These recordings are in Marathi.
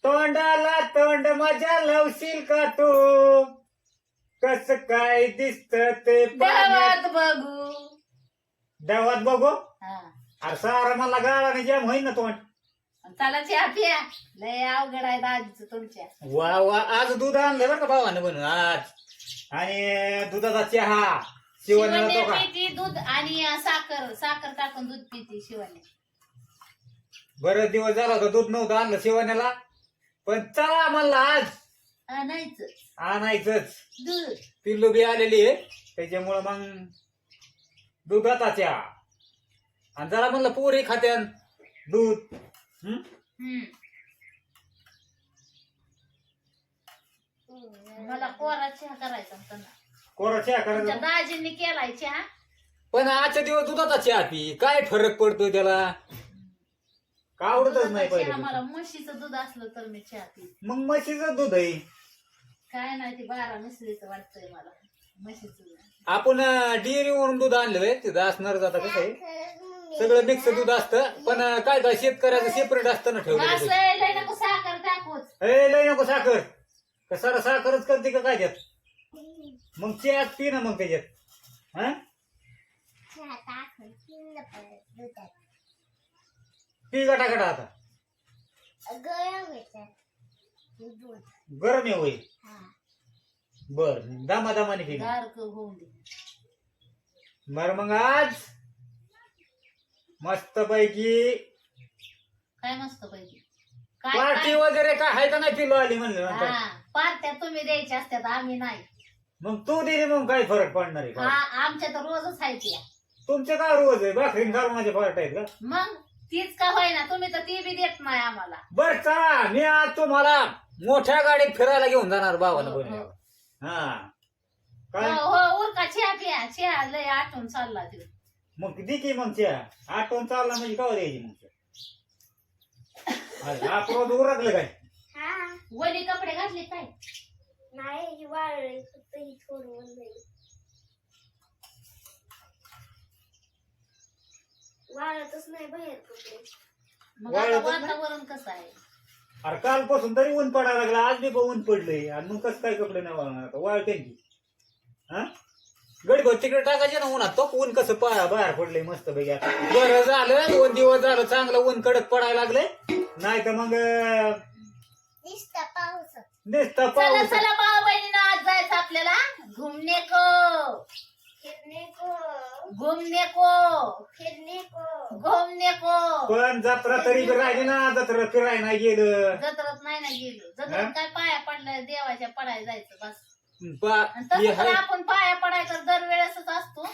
तोंडाला तोंड माझ्या लावशील का तू कस काय दिसत ते पाण्यात देवात बघू. देवात बघू हा. अरे सारा मला गाळाने जाम होईन ना तोंड. चला चहा पिया. लय अवघड आहे दाजीचं तुमच्या. वा वा आज दूध आणलं बरं का भावानं बनवून आज आणि दुधाचा चहा शिवण्याला शिवण्या तो का पिती दूध आणि साखर साखर टाकून दूध पिती शिवण्या. बरेच दिवस झाला होता दूध नव्हतं आणलं शिवण्याला पण चला म्हणलं आज आणायचं आणायचंच दूध. पिल्लू बी आलेली आहे त्याच्यामुळं मग दुधाचा चहा आणि जरा म्हणलं पोरी खात्यान दूध. मला कोरा चहा करायचा होता ना. कोरा चहा तुमच्या करायचा दाजींनी केलाय चहा. पण आजच्या दिवस दुधाचा चहा पी काय फरक पडतोय त्याला का आवडतच नाही चहा पहिले मला म्हशीचं दूध असलं तर मी चहा पी. मग म्हशीचं दूध आहे काय नाही ते 12 मिसळीचं वाटतंय मला म्हशीचं दूध. आपण डेअरीवरून दूध आणलेलं आहे तिथं असणार जातं कसं आहे सगळं मिक्स दूध असतं पण काय काय शेतकऱ्याचं सेपरेट असतं ना ठेवलं असं आहे, लय नको साखर टाकूच. ए लय नको साखर का सारा साखरच करते का काय त्यात मग चहात पी ना मग त्याच्यात हा पी गटागटा आता गरम आहे होई बर दामादामाने पी गारक होऊन दे. बर मग आज मस्त पैकी काय मस्त पाहिजे. काय पार्टी काय वगैरे काय आहे का नाही पिलो आली म्हणलं नंतर हा, पार्ट्या तुम्ही द्यायच्या असतात आम्ही नाही. मग तू दिली मग काय फरक पडणार आहे हा का आमच्या तर रोजच आहे त्या. तुमचे काय रोज आहे भाकरीन घालून पार्ट आहेत का मग तीच का होईना तुम्ही तर ती बी देत नाही आम्हाला. बर चला मी आज तुम्हाला मोठ्या गाडीत फिरायला घेऊन जाणार बाबाला हो, बोलले हो. हा हो काय हो उरका चहा पिया. चहा लय आठवून चालला ते. मग दे की मग चहा आठवण चालला म्हणजे कवा द्यायची मग आप रोज उरकलं काय वली कपडे घातले काय. नाही वाळले फक्त ही थोडं वाळतच नाही बाहेर कपडे. मग आता वाळतच नाही? वातावरण कसं आहे. अरे कालपासून तरी ऊन पडायला लागला आज बी ऊन पडलंय आणि मग कसं काय कपडे नाही वाळणार आता वाळ त्यांची हा गडबड तिकडे टाकायचे ना उन्हात तो ऊन कसं बाहेर पडलंय मस्त पैकी आता बरं झालं 2 दिवस झालं चांगलं ऊन कडक पडायला लागलंय नाही तर मग दिसता पाऊस नुसता चला पाऊस चला भाऊ बहिणीनं आज जायचं आपल्याला घुमने को फिरने को घुमने को फिरने को घुमने को. पण जत्रा तरी बी राहिली ना जत्रा फिराय नाही गेलं जत्रात नाही ना गेलो. हा? जत्रात काय पाया पडलं देवाच्या पडायला जायचं बस. बा- आणि हे तसं तर हाय. आपण पाया पडायचं दरवेळेसच असतो.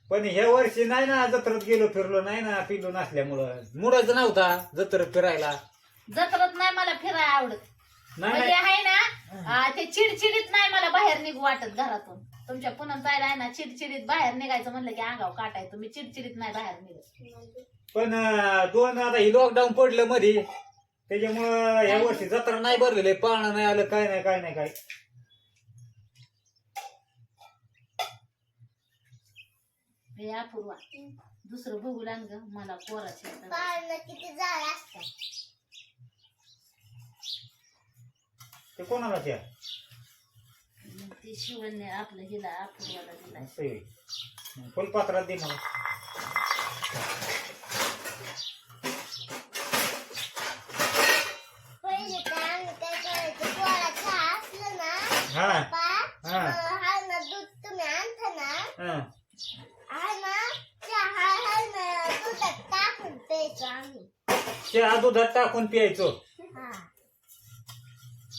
पण ह्या वर्षी नाही ना जत्रेत गेलो फिरलो नाही ना पिलो नसल्यामुळं मुडच नव्हता जत्रेत फिरायला जत्रात नाही मला फिरायला आवडत. नाही म्हणजे नाही. आहे ना ते चिडचिडीत नाही मला बाहेर निघू वाटत घरातून. तुमच्या पुन्हा जायला आहे ना चिडचिडीत बाहेर निघायचं म्हणलं की अंगाव काटाय तुम्ही चिडचिडीत नाही बाहेर निघत. पण दोन आता ही लॉकडाऊन पडलं मध्ये त्याच्यामुळं ह्या वर्षी जत्रा नाही भरलेली पाळणं नाही आलं काय नाही काय नाही काय हे अपूर्वा दुसरं बघू लाग ग मला पोराची. पाळणं किती जाळ असतात. ते कोणाला त्या ते शिवण्य आपलं हिला अपूर्वाला दिला. असं आहे. फुलपात्रात दे मला पहिले तर आम्ही काय करायचं पोळा चहा असलं ना हा पप्पा हा. हा ना दूध तुम्ही आणता ना हा हा ना चहा हा ना दुधात टाकून प्यायचो आम्ही. चहा दुधात टाकून प्यायचो हा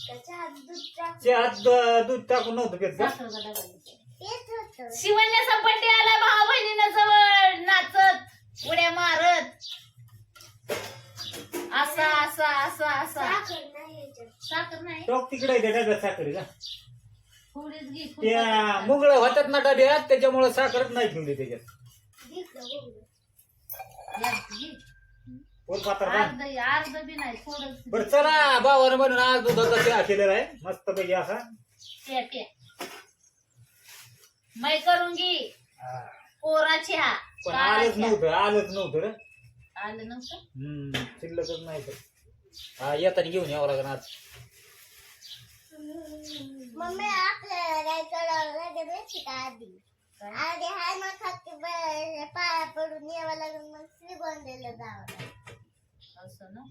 त्याच्या दूध टाकून चहा दूध टाकून नव्हतं पित का साखरेचा डबा दिला. पेत होतं. शिवण्याचा बड्डे आला भाऊ बहिणीनं जवळ नाचत उड्या मारत असा असा असा असा. साखर नाही याच्यात. साखर नाही टोक तिकडे आहे त्या डब्यात साखर का थोडीच घे त्या मुगळ होतात ना डब्यात त्याच्यामुळे साखरच नाही ठेवली त्याच्यात घेतलं बघू. फुलपात्रात आण. अर्ध बी नाही थोडंच बरं चला भावानं म्हणून आज दुधाचा चहा केलेला आहे मस्त पैकी असा प्या प्या. मैं करूंगी हा. कोरा चहा पण काळा आलंच चहा. नव्हतं रे. आलं नव्हतं. शिल्लकच नाही तर. हा येताना घेऊन यावं लागेल आज. मम्मी आपल्याला काय करावं लागेल माहिती का आधी काय? आधी हाय मग खाते पाया पडून यावं लागेल मग श्रीगोंद्याला जावं लागेल. असं ना.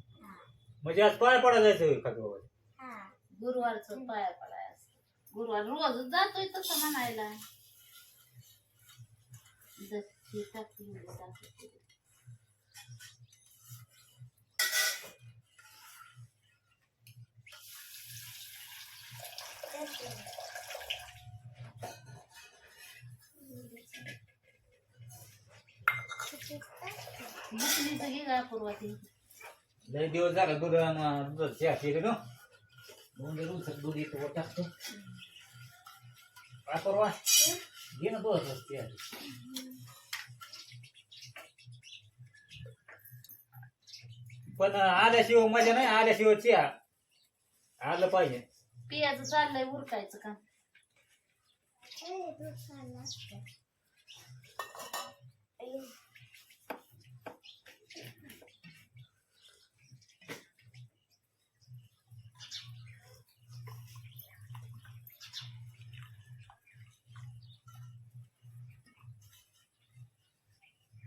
म्हणजे आज पाय पडा जायचं का बाबा? हा गुरुवारचं पाया पडाय असं. गुरुवार रोजच जातोय तसं म्हणायला. दही टाकून टाकते. मुसलीचं घे का पूर्वाती. लय दिवस झाला दूध चहा पिले ना. दूध येतो टाकतो. काय परवा घे ना दूध चहा. पण आल्याशिवाय मजा नाही. आल्याशिवाय चहा आलं पाहिजे. पियाचं चाललंय उरकायचं का. दूध खाल्लं असतं.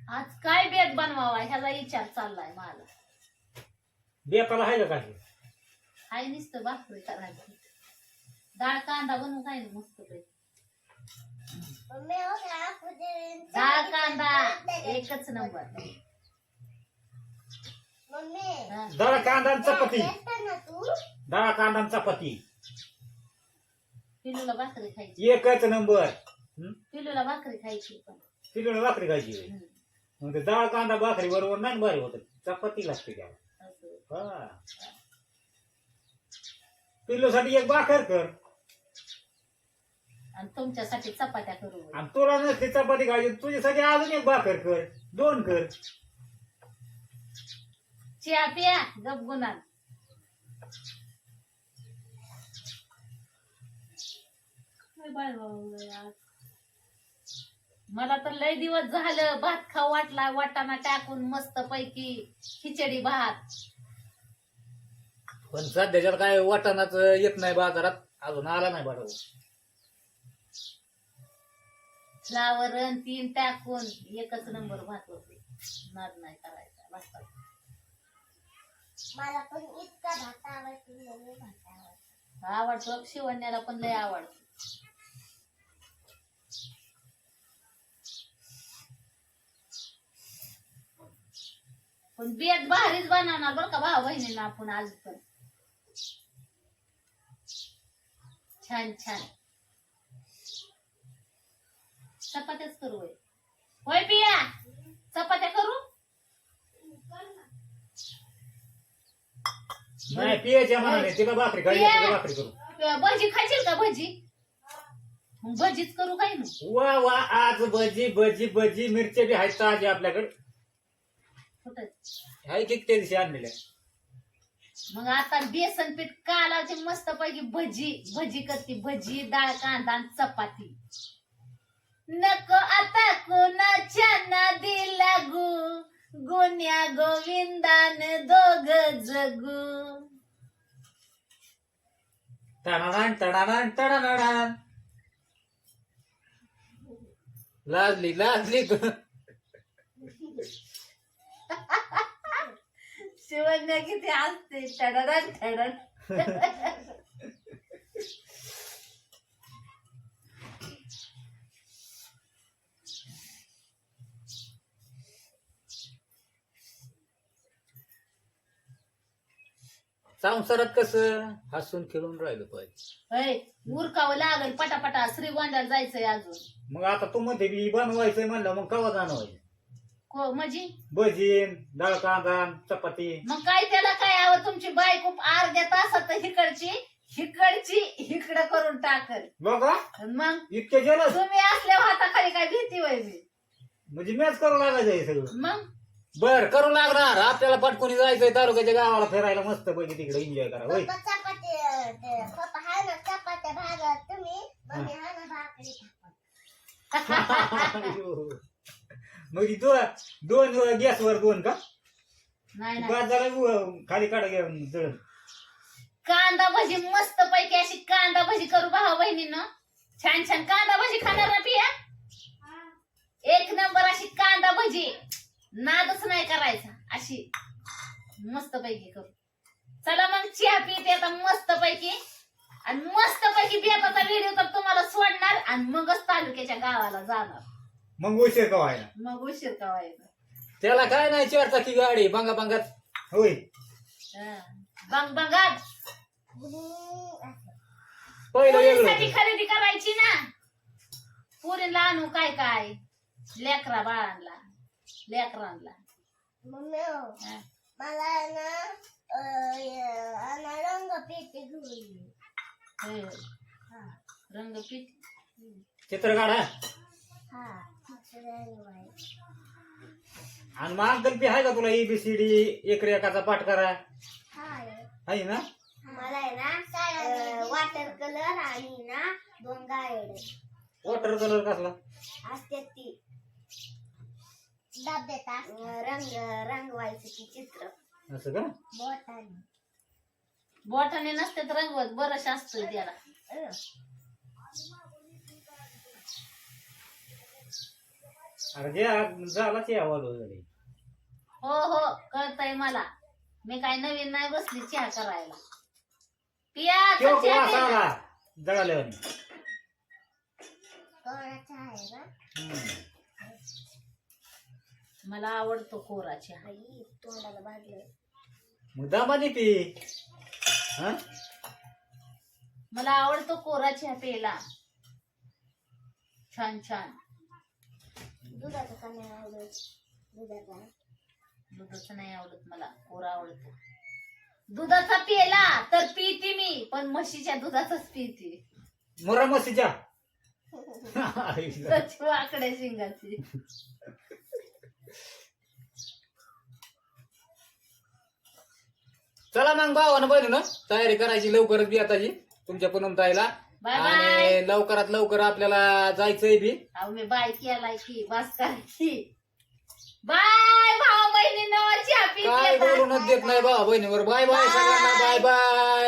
आज काय बेत बनवावा ह्याचा विचार चाललाय मला. बेताला आहे का काही? हाय नुसतं भाकरी करायची. डाळ कांदा बनवू काय ना मस्त पैकी. मम्मी हो का आपण डाळ कांदा एकच नंबर. मम्मी हा. डाळ कांदा आणि चपाती. येतं ना तू डाळ कांदा आणि चपाती पिलूला भाकरी खायची. एकच नंबर. पिलूला भाकरी खायची पण. किलो भाकरी खायची. हम्म. मग ते डाळ कांदा भाकरी बरोबर नाही भारी होत. चपाती लागते त्याला. असं. हा पिल्लूसाठी एक भाकर कर. आणि तुमच्यासाठी चपात्या करू. आणि तुला नसते चपाती खायची तुझ्यासाठी अजून एक भाकर कर. 2 कर. चहा पिया गपगुणान. मला तर लय दिवस झालं भात खाऊ वाटला. वाटाणा टाकून मस्त पैकी खिचडी भात. पण सध्याच्याला काय वाटाणाच येत नाही बाजारात. अजून आला नाही बाबा. फ्लावर आणि 3 टाकून एकच नंबर भात होते. नाद नाही करायचा भातात. मला पण इतका भात आवडतो मम्मी भात आवडतो. आवडतो शिवण्याला पण लय आवडतो. पण बेत भारीच बनवणार बरं का भाऊ बहिणीला आपण आज पण. छान छान चपात्याच करू होय. होय पिया चपात्या करू. नाही पियाच्या मनाने तिला भाकरी खायची. तिला भाकरी करू. भजी खायची का भजी. मग भजीच करू काय ना. वा वा आज भजी भजी भजी मिरच्या बी आहेत ताजी आपल्याकडे. कुठं हाय की त्या दिवशी आणलेल्या. मग आता बेसन पीठ कालाची मस्त पैकी भजी भजी करते. भजी डाळ कांदा आणि चपाती. नको आता कोणाच्या नादी लागू. गुन्या गोविंदान दोघ जगू. टणाणान टणाणान टणाणान. लाजली लाजली. शिवण्या किती असते ठडण ठडण. संसारात कसं हसून खेळून राहिलं पाहिजे. होय उरकावं लागल पटापटा. श्रीगोंद्याला जायचंय अजून. मग आता तू म्हणते बी बनवायचंय म्हणलं मग कवा जाणवायचं. म्हणजे भजीन डाळ कांदा चपाती. मग काय त्याला काय हवं. तुमची बायको अर्ध्या तासात हिकडची इकडं करून टाकल. बघा मग इतके जलस. तुम्ही असल्या हाताखाली काय भीती होय मी. म्हणजे मॅच करू लागायचं हे सगळं. मग बर करू लागणार. आपल्याला पटकोनी जायचंय तालुक्याच्या गावाला फिरायला मस्त पैकी तिकडे एन्जॉय करा. होय पप्पा चपाती पप्पा हा ना चपात्या भागा तुम्ही मम्मी हा ना भाकरी. मग ती दोन गॅसवर दोन का नाही नाही बाजारा खाली काढा घेऊन जळण. कांदा भजी मस्त पैकी अशी कांदा भजी करू भावा बहिणीनं. छान छान कांदा भजी खाणार ना पिया. एक नंबर अशी कांदा भजी नादच नाही करायचा अशी मस्त पैकी करू. चला मग चहा पिते आता मस्त पैकी आणि मस्त पैकी बेताचा व्हिडिओ तर तुम्हाला सोडणार आणि मगच तालुक्याच्या गावाला जाणार. मग उशीर का व्हायला मग उशीर का व्हायचा. त्याला काय नाही 4 चाकी गाडी बांगा बांगात. होय बंग बंगात पहिलं पोरींसाठी वेगळं खरेदी करायची ना. पोरींला आणू काय काय लेकरा बाळांना लेकरांना. मम्मी हो, हा. मला ना रंग पेटी घेऊन ये. होय. हा रंगपीठ चित्र काढा हा रंग व्हायचे. आणि मग अंकल पी आहे का तुला ABCD एक रेखाचा पाठ करा हाय आहे ना. मला आहे ना वॉटर कलर आणि ना 2 गायड वॉटर कलर कसला असते ती डब्यात रंग रंगवायचं ती चित्र असं का. बोटाने. बोटाने नसते तर रंगवत बरंच असतंय त्याला. अरे जे झालाच यावं झाली. हो हो कळतंय मला. मी काय नवीन नाही बसली चहा करायला. पिया किंवा चल चहा वास दे ना. आला जळाल्यावर. कोणाचा आहे ना मला आवडतो कोरा चहा. आई तोंडाला भाजलं. मग दाबाने पी हा. मला आवडतो कोरा चहा प्यायला. छान छान. दुधाचं का नाही आवडत. दुधाचा दुधाचं नाही आवडत मला कोरा आवडतो. दुधाचा पिला तर पिते मी पण म्हशीच्या दुधाचाच पिते. मोरा मशीच्या वाकड्या शिंगाची. चला मग भावानं बहिणीनं तयारी करायची लवकरच बियाताची तुमच्या पूनमताईला. Bye bye. आणि लवकरात लवकर आपल्याला जायचंय बी. अहो मी बाय केलाय की बस करायची. बाय भाऊ बहिणीनं चहा काय पिते. बोलूनच देत नाही भावा बहिणीवर. बाय बाय सगळ्यांना बाय बाय.